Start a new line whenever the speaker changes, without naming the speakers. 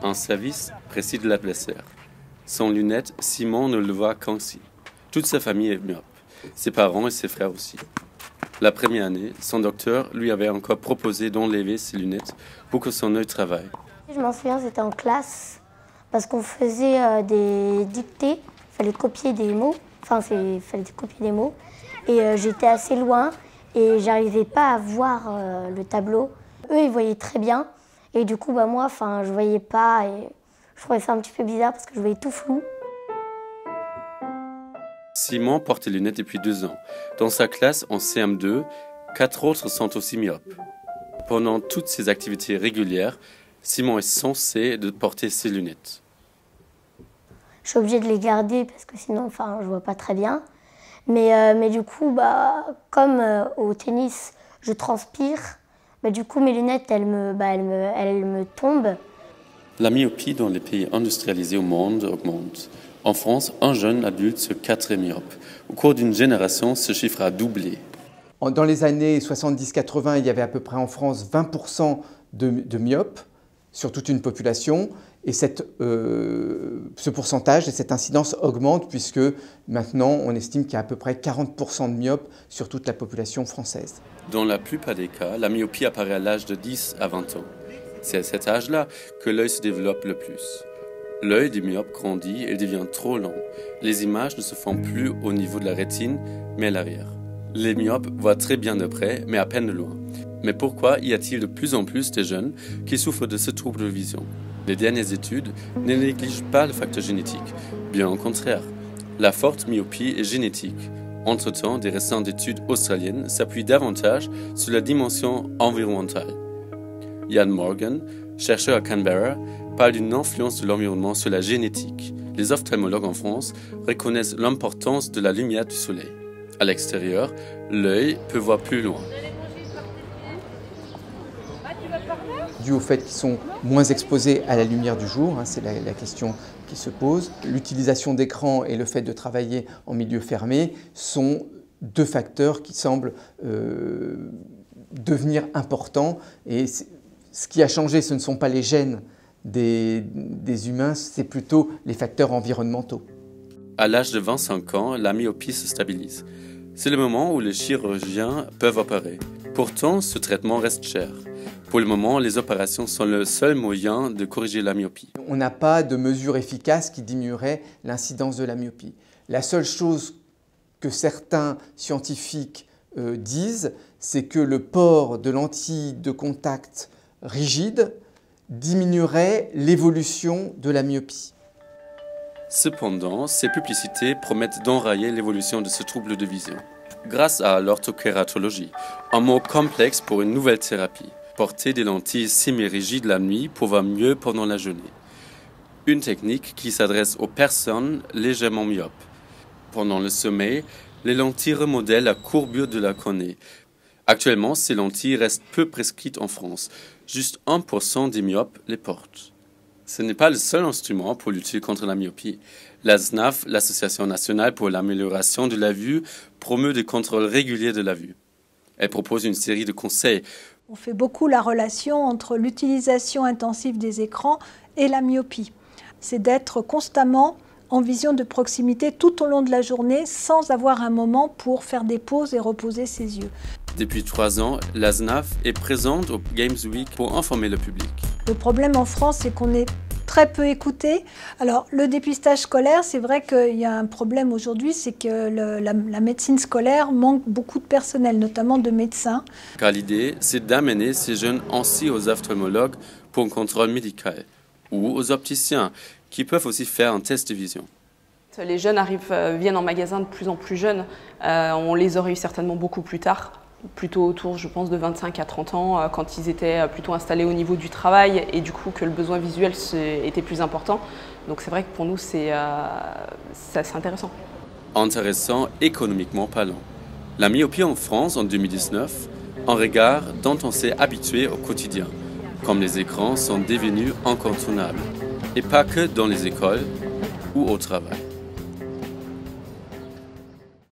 Un service précis de l'adversaire. Sans lunettes, Simon ne le voit qu'ainsi. Toute sa famille est myope, ses parents et ses frères aussi. La première année, son docteur lui avait encore proposé d'enlever ses lunettes pour que son œil travaille.
Je m'en souviens, c'était en classe, parce qu'on faisait des dictées, il fallait copier des mots, et j'étais assez loin et j'arrivais pas à voir le tableau. Eux, ils voyaient très bien, et du coup, moi, je voyais pas, et je trouvais ça un petit peu bizarre parce que je voyais tout flou.
Simon porte les lunettes depuis 2 ans. Dans sa classe, en CM2, 4 autres sont aussi myopes. Pendant toutes ses activités régulières, Simon est censé de porter ses lunettes.
Je suis obligée de les garder parce que sinon, je vois pas très bien. Mais du coup, comme au tennis, je transpire, du coup, mes lunettes, elles me tombent.
La myopie dans les pays industrialisés au monde augmente. En France, un jeune adulte sur 4 est myope. Au cours d'une génération, ce chiffre a doublé.
Dans les années 70-80, il y avait à peu près en France 20% de myopes sur toute une population. Et ce pourcentage et cette incidence augmente puisque maintenant on estime qu'il y a à peu près 40% de myopes sur toute la population française.
Dans la plupart des cas, la myopie apparaît à l'âge de 10 à 20 ans. C'est à cet âge-là que l'œil se développe le plus. L'œil du myope grandit et devient trop lent. Les images ne se font plus au niveau de la rétine, mais à l'arrière. Les myopes voient très bien de près, mais à peine de loin. Mais pourquoi y a-t-il de plus en plus de jeunes qui souffrent de ce trouble de vision? Les dernières études ne négligent pas le facteur génétique, bien au contraire. La forte myopie est génétique. Entre-temps, des récentes études australiennes s'appuient davantage sur la dimension environnementale. Ian Morgan, chercheur à Canberra, parle d'une influence de l'environnement sur la génétique. Les ophtalmologues en France reconnaissent l'importance de la lumière du soleil. À l'extérieur, l'œil peut voir plus loin.
Dû au fait qu'ils sont moins exposés à la lumière du jour, c'est la question qui se pose. L'utilisation d'écran et le fait de travailler en milieu fermé sont 2 facteurs qui semblent devenir importants. Et ce qui a changé, ce ne sont pas les gènes des humains, c'est plutôt les facteurs environnementaux.
À l'âge de 25 ans, la myopie se stabilise. C'est le moment où les chirurgiens peuvent opérer. Pourtant, ce traitement reste cher. Pour le moment, les opérations sont le seul moyen de corriger la myopie.
On n'a pas de mesure efficace qui diminuerait l'incidence de la myopie. La seule chose que certains scientifiques disent, c'est que le port de lentilles de contact rigides diminuerait l'évolution de la myopie.
Cependant, ces publicités promettent d'enrayer l'évolution de ce trouble de vision. Grâce à l'orthokératologie, un mot complexe pour une nouvelle thérapie. Porter des lentilles semi-rigides la nuit pour voir mieux pendant la journée. Une technique qui s'adresse aux personnes légèrement myopes. Pendant le sommeil, les lentilles remodèlent la courbure de la cornée. Actuellement, ces lentilles restent peu prescrites en France. Juste 1% des myopes les portent. Ce n'est pas le seul instrument pour lutter contre la myopie. La SNAF, l'Association nationale pour l'amélioration de la vue, promeut des contrôles réguliers de la vue. Elle propose une série de conseils.
On fait beaucoup la relation entre l'utilisation intensive des écrans et la myopie. C'est d'être constamment en vision de proximité tout au long de la journée sans avoir un moment pour faire des pauses et reposer ses yeux.
Depuis 3 ans, la SNAF est présente au Games Week pour informer le public.
Le problème en France, c'est qu'on est très peu écouté. Alors, le dépistage scolaire, c'est vrai qu'il y a un problème aujourd'hui, c'est que la médecine scolaire manque beaucoup de personnel, notamment de médecins.
Car l'idée, c'est d'amener ces jeunes ainsi aux ophtalmologues pour un contrôle médical ou aux opticiens qui peuvent aussi faire un test de vision.
Les jeunes viennent en magasin de plus en plus jeunes. On les aurait eu certainement beaucoup plus tard. Plutôt autour, je pense, de 25 à 30 ans, quand ils étaient plutôt installés au niveau du travail et du coup que le besoin visuel était plus important. Donc c'est vrai que pour nous, c'est intéressant.
Intéressant économiquement parlant. La myopie en France en 2019, un regard dont on s'est habitué au quotidien, comme les écrans sont devenus incontournables. Et pas que dans les écoles ou au travail.